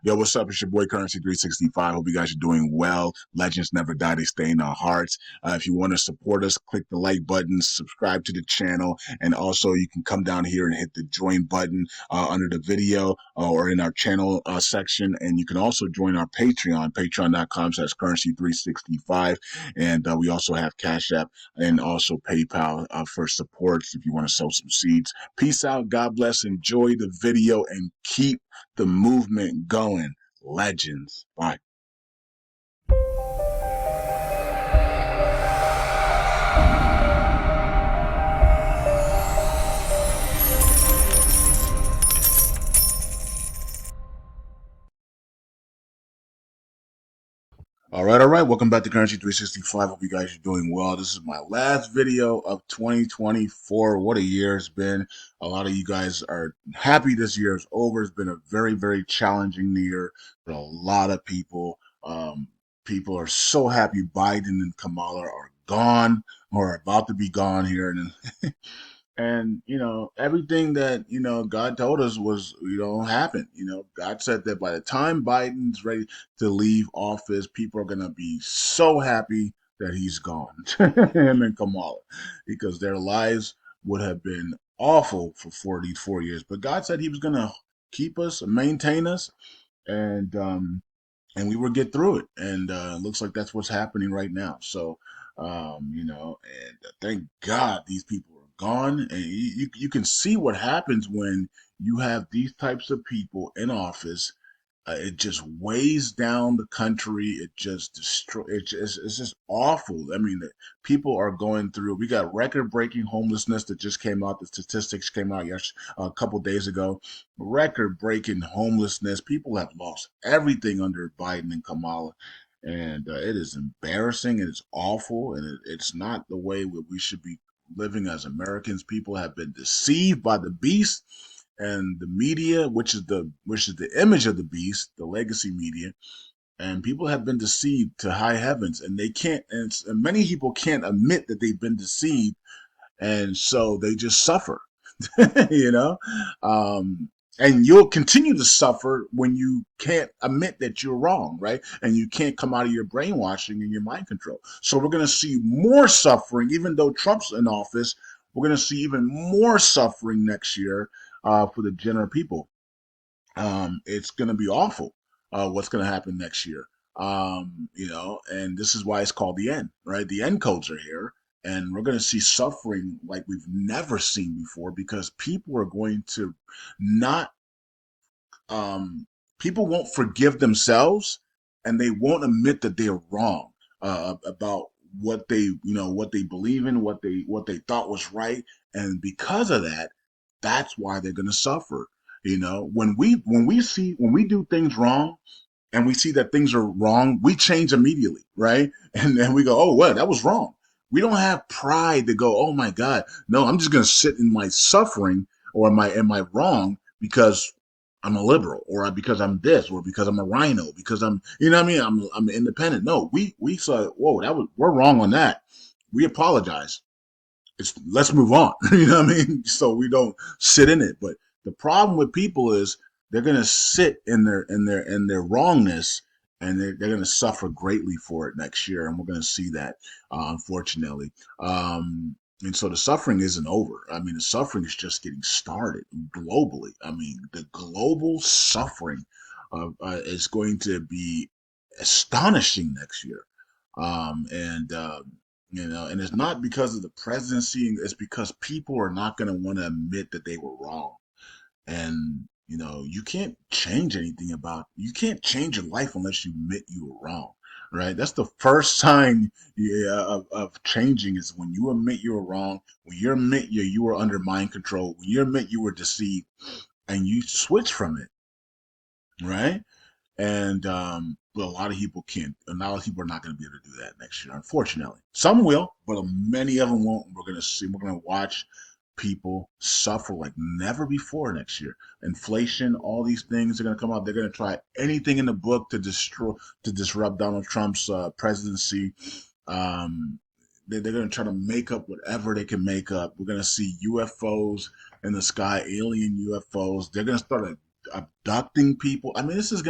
Yo, what's up? It's your boy Currency 365. Hope you guys are doing well. Legends never die, they stay in our hearts. If you want to support us, click the like button, subscribe to the channel, and also you can come down here and hit the join button under the video or in our channel section. And you can also join our Patreon, patreon.com/currency365. And we also have Cash App and also PayPal for supports if you want to sow some seeds. Peace out. God bless. Enjoy the video and keep the movement going. Legends. Bye. All right. Welcome back to Currency 365. Hope you guys are doing well. This is my last video of 2024. What a year it's been. A lot of you guys are happy this year is over. It's been a very challenging year for a lot of people. People are so happy Biden and Kamala are gone or are about to be gone here. And everything that God told us was happen. God said that by the time Biden's ready to leave office, people are gonna be so happy that he's gone, him and Kamala, because their lives would have been awful for 44 years. But God said He was gonna keep us, maintain us, and we will get through it. And looks like that's what's happening right now. So, and thank God these people are gone. And you can see what happens when you have these types of people in office. It just weighs down the country. It just destroy. It's just awful. I mean, people are going through. We got record-breaking homelessness that just came out. The statistics came out a couple days ago. Record-breaking homelessness. People have lost everything under Biden and Kamala, and it is embarrassing. And it's awful, and it's not the way that we should be living as Americans. People have been deceived by the beast and the media, which is the image of the beast, the legacy media, and people have been deceived to high heavens, and they can't, and many people can't admit that they've been deceived, and so they just suffer, you know, and you'll continue to suffer when you can't admit that you're wrong, right? And you can't come out of your brainwashing and your mind control. So we're going to see more suffering, even though Trump's in office. We're going to see even more suffering next year for the general people. It's going to be awful. What's going to happen next year? And this is why it's called the end, right? The end codes are here, and we're going to see suffering like we've never seen before because people are going to not, people won't forgive themselves, and they won't admit that they're wrong about what they believe in, what they thought was right, and because of that, that's why they're going to suffer. When we do things wrong and we see that things are wrong, we change immediately, right? And then we go, oh, well, that was wrong. We don't have pride to go, oh my God, no, I'm just going to sit in my suffering or am I wrong because I'm a liberal or because I'm this or because I'm a rhino because what I mean, I'm independent. No, we saw, whoa, we're wrong on that. We apologize. Let's move on. You know what I mean? So we don't sit in it. But the problem with people is they're gonna sit in their wrongness, and they're gonna suffer greatly for it next year, and we're gonna see that, unfortunately. And so the suffering isn't over. I mean, the suffering is just getting started globally. I mean, the global suffering is going to be astonishing next year. And it's not because of the presidency, it's because people are not going to want to admit that they were wrong. And you can't change your life unless you admit you were wrong, right? That's the first sign, yeah, of changing is when you admit you were wrong, when you admit you were under mind control, when you admit you were deceived, and you switch from it, right? And but a lot of people can't. A lot of people are not going to be able to do that next year, unfortunately. Some will, but many of them won't. We're going to see. We're going to watch people suffer like never before next year. Inflation, all these things are going to come out. They're going to try anything in the book to disrupt Donald Trump's presidency. They're going to try to make up whatever they can make up. We're going to see UFOs in the sky, alien UFOs. They're going to start a abducting people. I mean, this is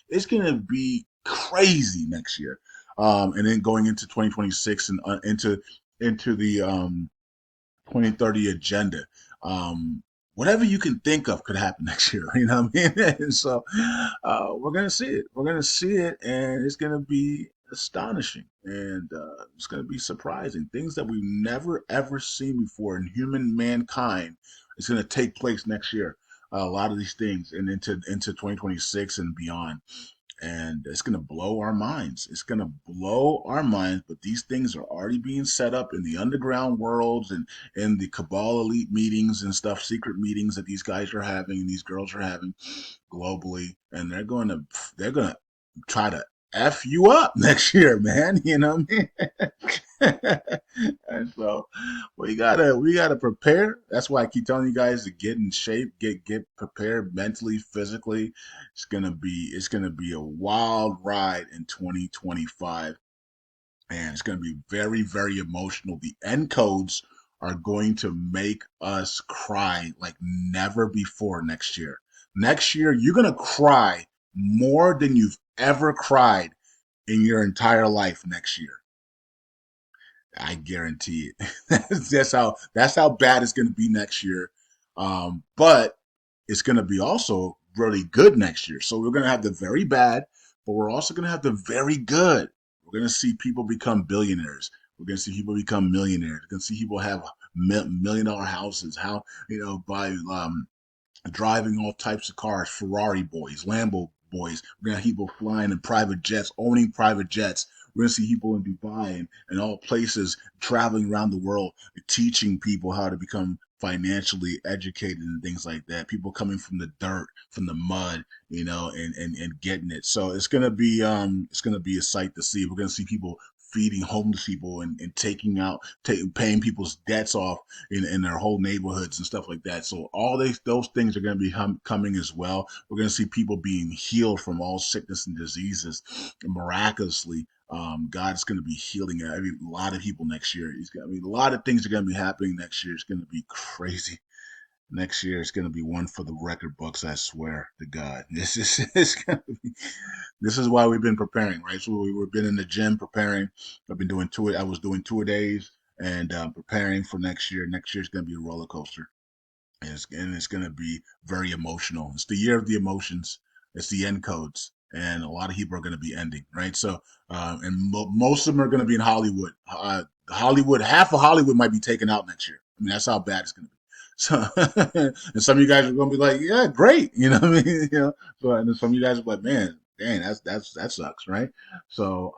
it's gonna be crazy next year. And then going into 2026 and into the 2030 agenda. Um, Whatever you can think of could happen next year. You know what I mean? And so we're gonna see it. We're gonna see it, and it's gonna be astonishing, and it's gonna be surprising. Things that we've never ever seen before in human mankind is gonna take place next year. A lot of these things, and into 2026 and beyond, and it's going to blow our minds. It's going to blow our minds, but these things are already being set up in the underground worlds and in the cabal elite meetings and stuff, secret meetings that these guys are having and these girls are having globally, and they're going to try to F you up next year, man. You know what I mean? And so we gotta prepare. That's why I keep telling you guys to get in shape, get prepared mentally, physically. It's gonna be a wild ride in 2025, and it's gonna be very, very emotional. The end codes are going to make us cry like never before next year. Next year, you're gonna cry more than you've ever cried in your entire life next year. I guarantee it. That's how bad it's going to be next year. But it's going to be also really good next year. So we're going to have the very bad, but we're also going to have the very good. We're going to see people become billionaires. We're going to see people become millionaires. We're going to see people have $1 million houses. How buy driving all types of cars, Ferrari boys, Lambo boys. We're gonna have people flying in private jets, owning private jets. We're gonna see people in Dubai and all places traveling around the world, teaching people how to become financially educated and things like that. People coming from the dirt, from the mud, and getting it. So it's gonna be a sight to see. We're gonna see people feeding homeless people and paying people's debts off in their whole neighborhoods and stuff like that. So all those things are going to be coming as well. We're going to see people being healed from all sickness and diseases miraculously. God's going to be healing a lot of people next year. A lot of things are going to be happening next year. It's going to be crazy. Next year is going to be one for the record books. I swear to God, this is it's gonna be, this is why we've been preparing, right? So we've been in the gym preparing. I've been doing two. I was doing 2 days and preparing for next year. Next year is going to be a roller coaster, and it's going to be very emotional. It's the year of the emotions. It's the end codes, and a lot of people are going to be ending, right? So, most of them are going to be in Hollywood. Hollywood, half of Hollywood might be taken out next year. I mean, that's how bad it's going to be. So, and some of you guys are going to be like, yeah, great. You know what I mean? So, and then some of you guys are like, man, dang, that sucks, right? So,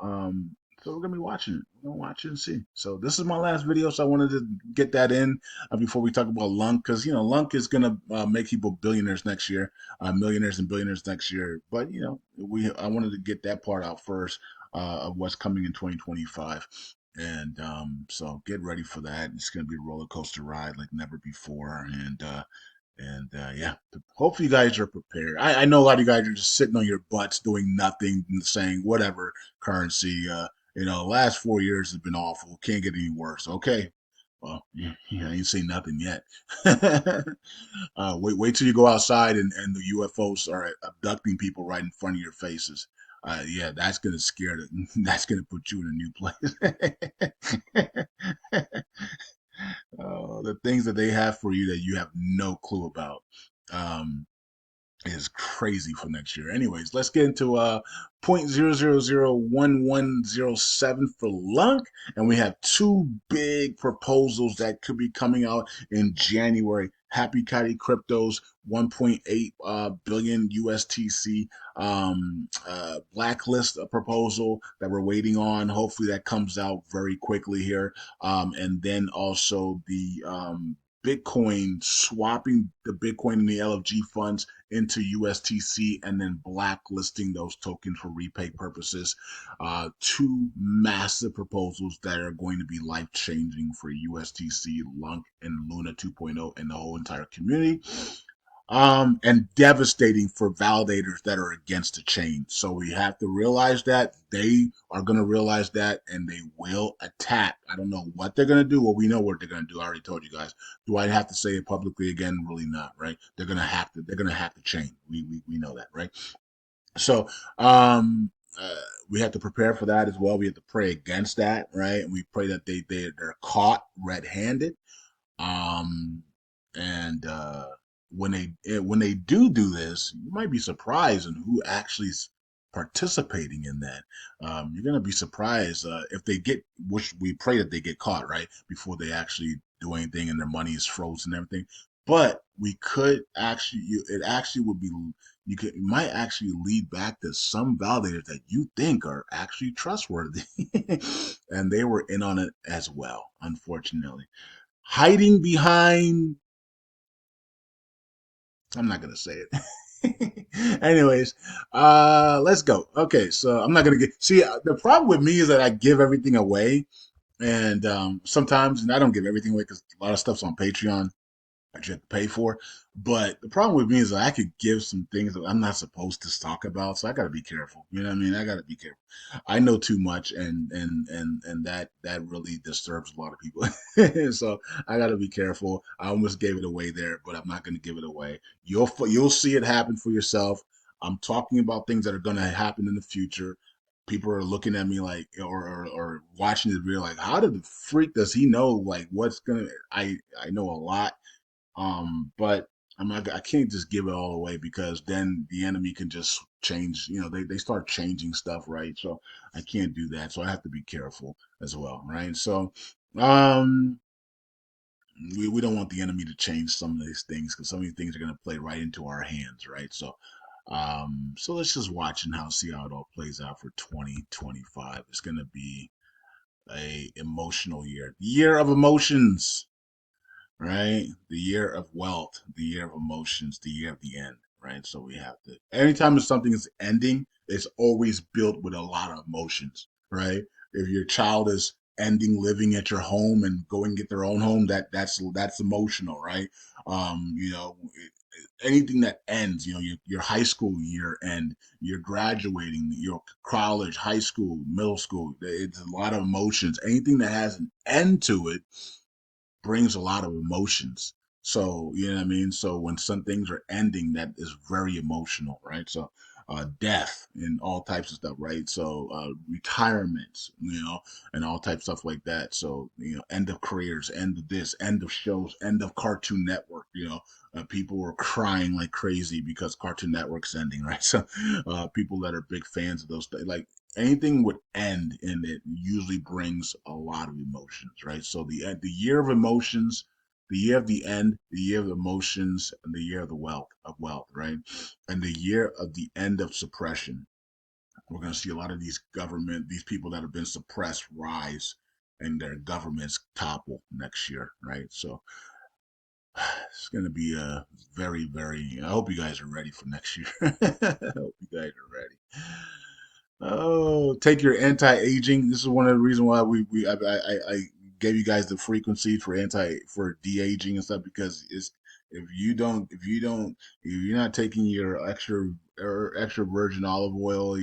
so we're gonna be watching it. We're gonna watch it and see. So this is my last video, so I wanted to get that in before we talk about LUNC, because LUNC is gonna make people billionaires next year, millionaires and billionaires next year. But I wanted to get that part out first of what's coming in 2025. And so get ready for that. It's going to be a roller coaster ride like never before. And yeah, hopefully you guys are prepared. I know a lot of you guys are just sitting on your butts doing nothing and saying whatever currency. Last 4 years has been awful. Can't get any worse. Okay. Well, I ain't seen nothing yet. Wait till you go outside and the UFOs are abducting people right in front of your faces. Yeah, that's gonna scare them. That's gonna put you in a new place. The things that they have for you that you have no clue about. Um, is crazy for next year. Anyways, let's get into 0.0001107 for LUNC, and we have two big proposals that could be coming out in January. Happy Caddy Cryptos 1.8 billion USTC blacklist proposal that we're waiting on. Hopefully that comes out very quickly here. And then also the Bitcoin, swapping the Bitcoin and the LFG funds into USTC and then blacklisting those tokens for repay purposes. Two massive proposals that are going to be life changing for USTC, LUNC, and Luna 2.0 and the whole entire community. and devastating for validators that are against the change. So we have to realize that they are going to realize that, and they will attack. I don't know what they're going to do. Well, we know what they're going to do. I already told you guys. Do I have to say it publicly again? Really not, right? They're going to have to. They're going to have to change. We know that, right? So we have to prepare for that as well. We have to pray against that, right? And we pray that they're caught red-handed. Um, and when they do this, you might be surprised in who actually is participating in that. You're gonna be surprised if they get, which we pray that they get caught right before they actually do anything and their money is frozen and everything. But we could actually, it actually would be, it might actually lead back to some validators that you think are actually trustworthy, and they were in on it as well, unfortunately, hiding behind, I'm not gonna say it. Anyways, let's go. Okay, so I'm not gonna get, see, the problem with me is that I give everything away, and sometimes, and I don't give everything away because a lot of stuff's on Patreon that you have to pay for. But the problem with me is that I could give some things that I'm not supposed to talk about, so I got to be careful. You know what I mean? I got to be careful. I know too much, and that really disturbs a lot of people. So I got to be careful. I almost gave it away there, but I'm not going to give it away. You'll see it happen for yourself. I'm talking about things that are going to happen in the future. People are looking at me like, or watching this video like, how did the freak does he know like what's gonna? I know a lot, but I'm not, I can't just give it all away because then the enemy can just change, they start changing stuff, right? So I can't do that. So I have to be careful as well, right? So, um, we don't want the enemy to change some of these things because some of these things are going to play right into our hands, right? So, so let's just watch and see how it all plays out for 2025. It's going to be a emotional year of emotions, right? The year of wealth, the year of emotions, the year of the end, right? So we have to, anytime something is ending, it's always built with a lot of emotions, right? If your child is ending living at your home and going get their own home, that's emotional, right? Anything that ends, your high school year end, you're graduating, your college, high school, middle school, it's a lot of emotions. Anything that has an end to it brings a lot of emotions. So, you know what I mean? So when some things are ending, that is very emotional, right? So, death and all types of stuff, right? So, retirements, and all types of stuff like that. So, end of careers, end of this, end of shows, end of Cartoon Network, people were crying like crazy because Cartoon Network's ending, right? So, people that are big fans of those, like anything would end, and it usually brings a lot of emotions, right? So the year of emotions, the year of the end, the year of emotions, and the year of the wealth, right? And the year of the end of suppression. We're going to see a lot of these people that have been suppressed rise, and their governments topple next year, right? So it's going to be a very. I hope you guys are ready for next year. I hope you guys are ready. Oh, take your anti-aging. This is one of the reasons why I gave you guys the frequency for de-aging and stuff, because it's, if you're not taking your extra virgin olive oil,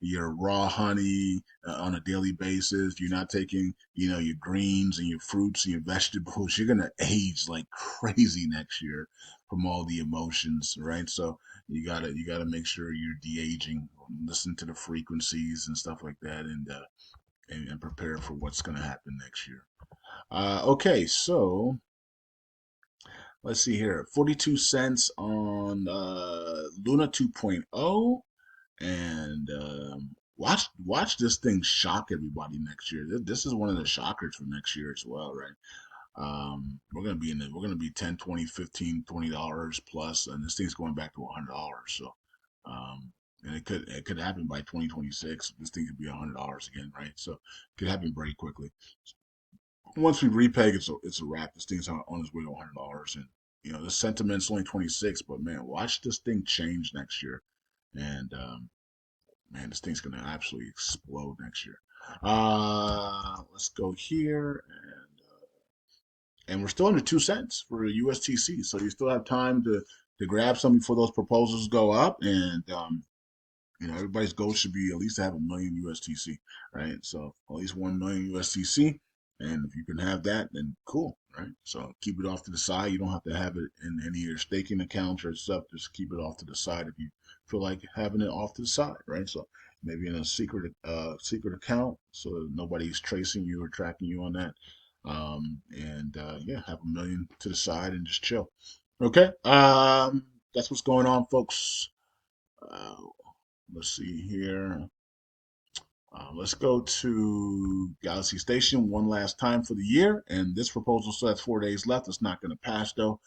your raw honey on a daily basis, you're not taking your greens and your fruits and your vegetables, you're gonna age like crazy next year from all the emotions, right? So you gotta make sure you're de-aging, listen to the frequencies and stuff like that, and prepare for what's gonna happen next year. Okay, so let's see here. 42 cents on Luna 2.0, and watch this thing shock everybody next year. This is one of the shockers for next year as well, right? We're gonna be 10, 20, 15, $20 plus, and this thing's going back to $100. So, and it could happen by 2026. This thing could be $100 again, right? So it could happen very quickly. Once we repeg, it's a wrap. This thing's on its way to $100, and the sentiment's only 26, but man, watch this thing change next year, and man, this thing's gonna absolutely explode next year. Let's go here, and we're still under 2 cents for USTC, so you still have time to grab some before those proposals go up, and everybody's goal should be at least to have 1 million USTC, right? So at least 1 million USTC, and if you can have that, then cool, right? So keep it off to the side. You don't have to have it in any of your staking accounts or stuff. Just keep it off to the side if you feel like having it off to the side, right? So maybe in a secret account, so that nobody's tracing you or tracking you on that. And yeah, have 1 million to the side and just chill. Okay. That's what's going on, folks. Uh, let's see here. Let's go to Galaxy Station one last time for the year. And this proposal still has 4 days left. It's not going to pass though.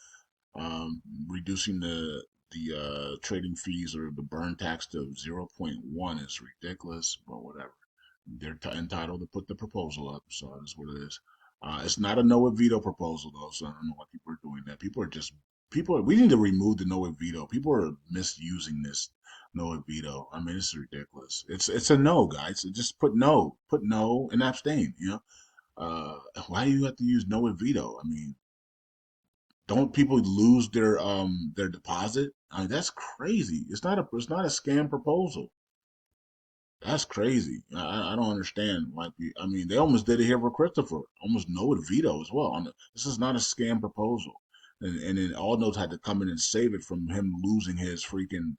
Reducing the trading fees or the burn tax to 0.1 is ridiculous, but whatever. They're entitled to put the proposal up, so that's what it is. It's not a no veto proposal though, so I don't know why people are doing that. We need to remove the no veto. People are misusing this no veto. I mean, it's ridiculous. It's a no, guys. Just put no, and abstain. Why do you have to use no veto? I mean, don't people lose their deposit? I mean, that's crazy. It's not a scam proposal. That's crazy. I don't understand. I mean, they almost did it here for Christopher. Almost no veto as well. This is not a scam proposal, and then all notes had to come in and save it from him losing his freaking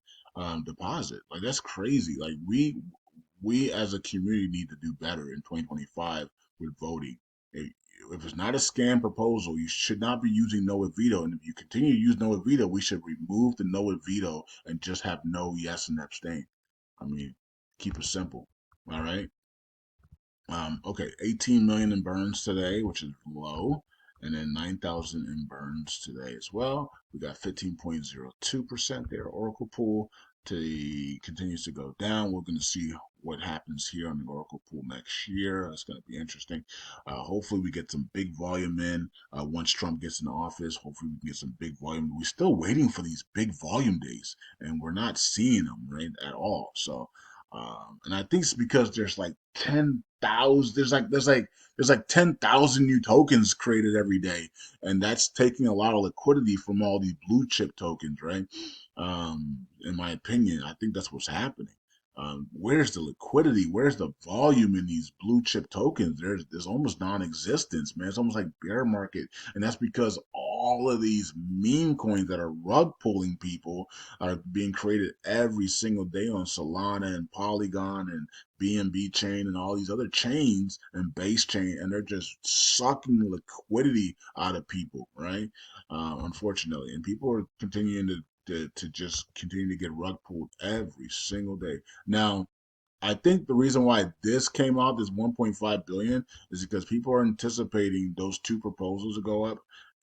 deposit. Like that's crazy. Like we as a community need to do better in 2025 with voting. If it's not a scam proposal, you should not be using no veto. And if you continue to use no veto, we should remove the no veto and just have no, yes, and abstain. I mean, keep it simple. All right. Okay, 18 million in burns today, which is low, and then 9,000 in burns today as well. We got 15.02% there. Oracle pool continues to go down. We're going to see what happens here on the Oracle pool next year. It's going to be interesting. Hopefully, we get some big volume in once Trump gets in office. Hopefully, we can get some big volume. We're still waiting for these big volume days, and we're not seeing them right at all. So. And I think it's because there's like 10,000, there's like 10,000 new tokens created every day, and that's taking a lot of liquidity from all these blue chip tokens, right? In my opinion, I think that's what's happening. Where's the liquidity? Where's the volume in these blue chip tokens? There's almost non-existence, man. It's almost like bear market, and that's because all of these meme coins that are rug pulling people are being created every single day on Solana and Polygon and BNB chain and all these other chains and base chain, and they're just sucking liquidity out of people, right? Unfortunately, and people are continuing to just continue to get rug pulled every single day. Now, I think the reason why this came out, this 1.5 billion, is because people are anticipating those two proposals to go up,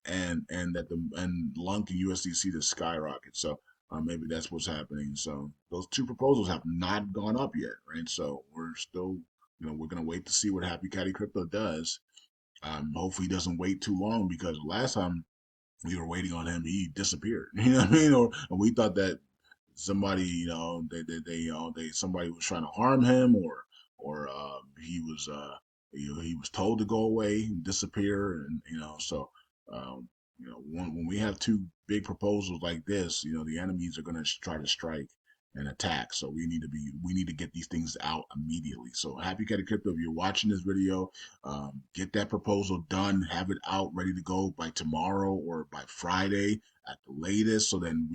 and that the and LUNC and USDC to skyrocket. So maybe that's what's happening. So those two proposals have not gone up yet, right? So we're still, we're gonna wait to see what Happy Caddy Crypto does. Hopefully, he doesn't wait too long because last time we were waiting on him, he disappeared. You know what I mean? Or we thought that somebody, somebody was trying to harm him, or he was, he was told to go away and disappear, and so, when we have two big proposals like this, the enemies are going to try to strike and attack. So we need to get these things out immediately. So Happy Caddy Crypto, if you're watching this video, get that proposal done, have it out ready to go by tomorrow or by Friday at the latest. So then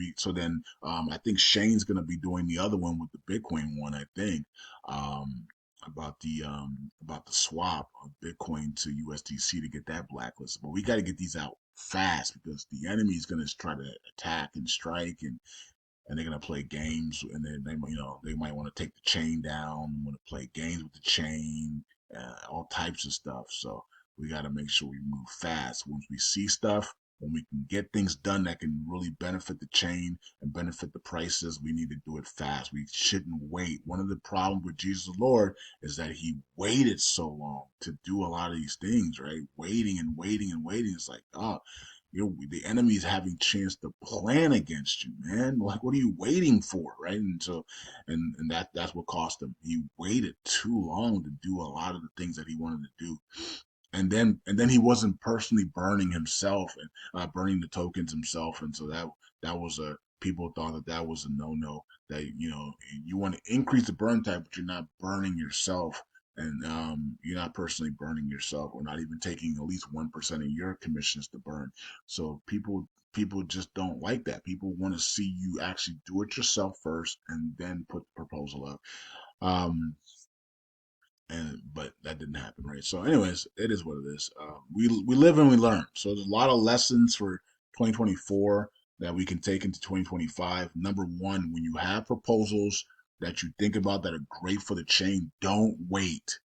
I think Shane's gonna be doing the other one with the Bitcoin one, I think. Um about the swap of Bitcoin to USDC to get that blacklisted. But we got to get these out fast because the enemy is going to try to attack and strike, and they're gonna play games, and then they might want to take the chain down, want to play games with the chain, all types of stuff. So we got to make sure we move fast. Once we see stuff, when we can get things done that can really benefit the chain and benefit the prices, we need to do it fast. We shouldn't wait. One of the problems with Jesus the Lord is that he waited so long to do a lot of these things, right? Waiting and waiting and waiting. It's like, oh, the enemy's having chance to plan against you, man. Like, what are you waiting for, right? And so, and that's what cost him. He waited too long to do a lot of the things that he wanted to do, and then he wasn't personally burning himself and burning the tokens himself, and so that was people thought that that was a no-no, that you want to increase the burn type, but you're not burning yourself, and you're not personally burning yourself, or not even taking at least 1% of your commissions to burn. So people just don't like that. People want to see you actually do it yourself first and then put the proposal up. But that didn't happen, right? So anyways, it is what it is. We live and we learn. So there's a lot of lessons for 2024 that we can take into 2025. Number one, when you have proposals that you think about that are great for the chain, don't wait,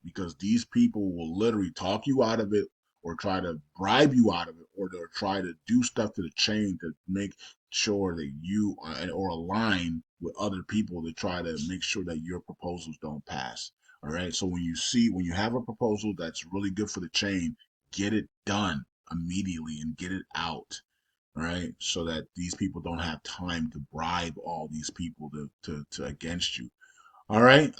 because these people will literally talk you out of it, or try to bribe you out of it, or they'll try to do stuff to the chain to make sure that you or align with other people to try to make sure that your proposals don't pass. All right. So when you have a proposal that's really good for the chain, get it done immediately and get it out. All right. So that these people don't have time to bribe all these people to against you. All right.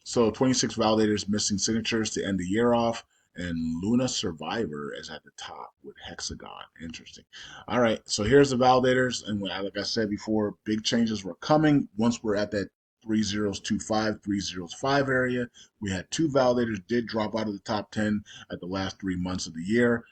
So 26 validators missing signatures to end the year off, and Luna Survivor is at the top with Hexagon. Interesting. All right, so here's the validators, and like I said before, big changes were coming once we're at that 3025, 305 area. We had two validators did drop out of the top 10 at the last 3 months of the year,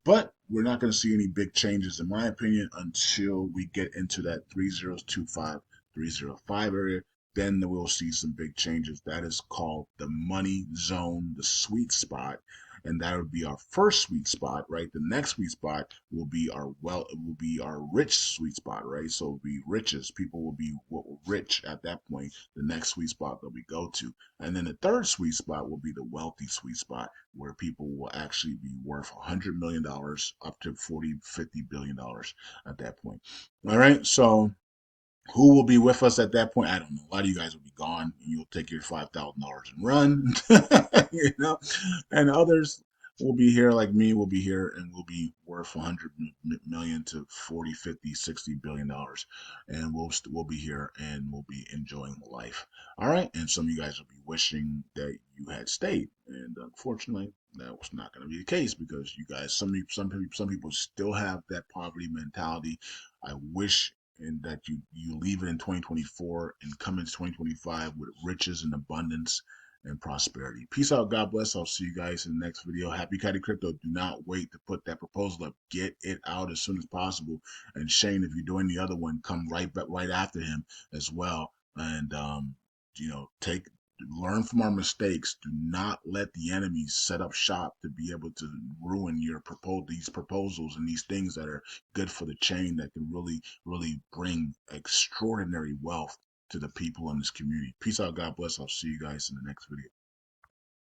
but we're not going to see any big changes, in my opinion, until we get into that 3025, 305 area. Then we'll see some big changes. That is called the money zone, the sweet spot, and that would be our first sweet spot, right? The next sweet spot will be our rich sweet spot, right? So it'll be riches. People will be rich at that point. The next sweet spot that we go to, and then the third sweet spot will be the wealthy sweet spot, where people will actually be worth $100 million up to 40, $50 billion at that point. All right, so who will be with us at that point? I don't know. A lot of you guys will be gone, and you'll take your $5,000 and run, you know. And others will be here, like me, will be here, and will be worth 100 million to 40, 50, 60 billion dollars, and we'll be here and we'll be enjoying life. All right, and some of you guys will be wishing that you had stayed, and unfortunately, that was not going to be the case, because you guys, some people still have that poverty mentality. I wish and that you leave it in 2024 and come into 2025 with riches and abundance and prosperity. Peace out. God bless. I'll see you guys in the next video. Happy Caddy Crypto. Do not wait to put that proposal up. Get it out as soon as possible. And Shane, if you're doing the other one, come right after him as well. And take learn from our mistakes. Do not let the enemy set up shop to be able to ruin these proposals and these things that are good for the chain, that can really bring extraordinary wealth to the people in this community. Peace out. God bless. I'll see you guys in the next video.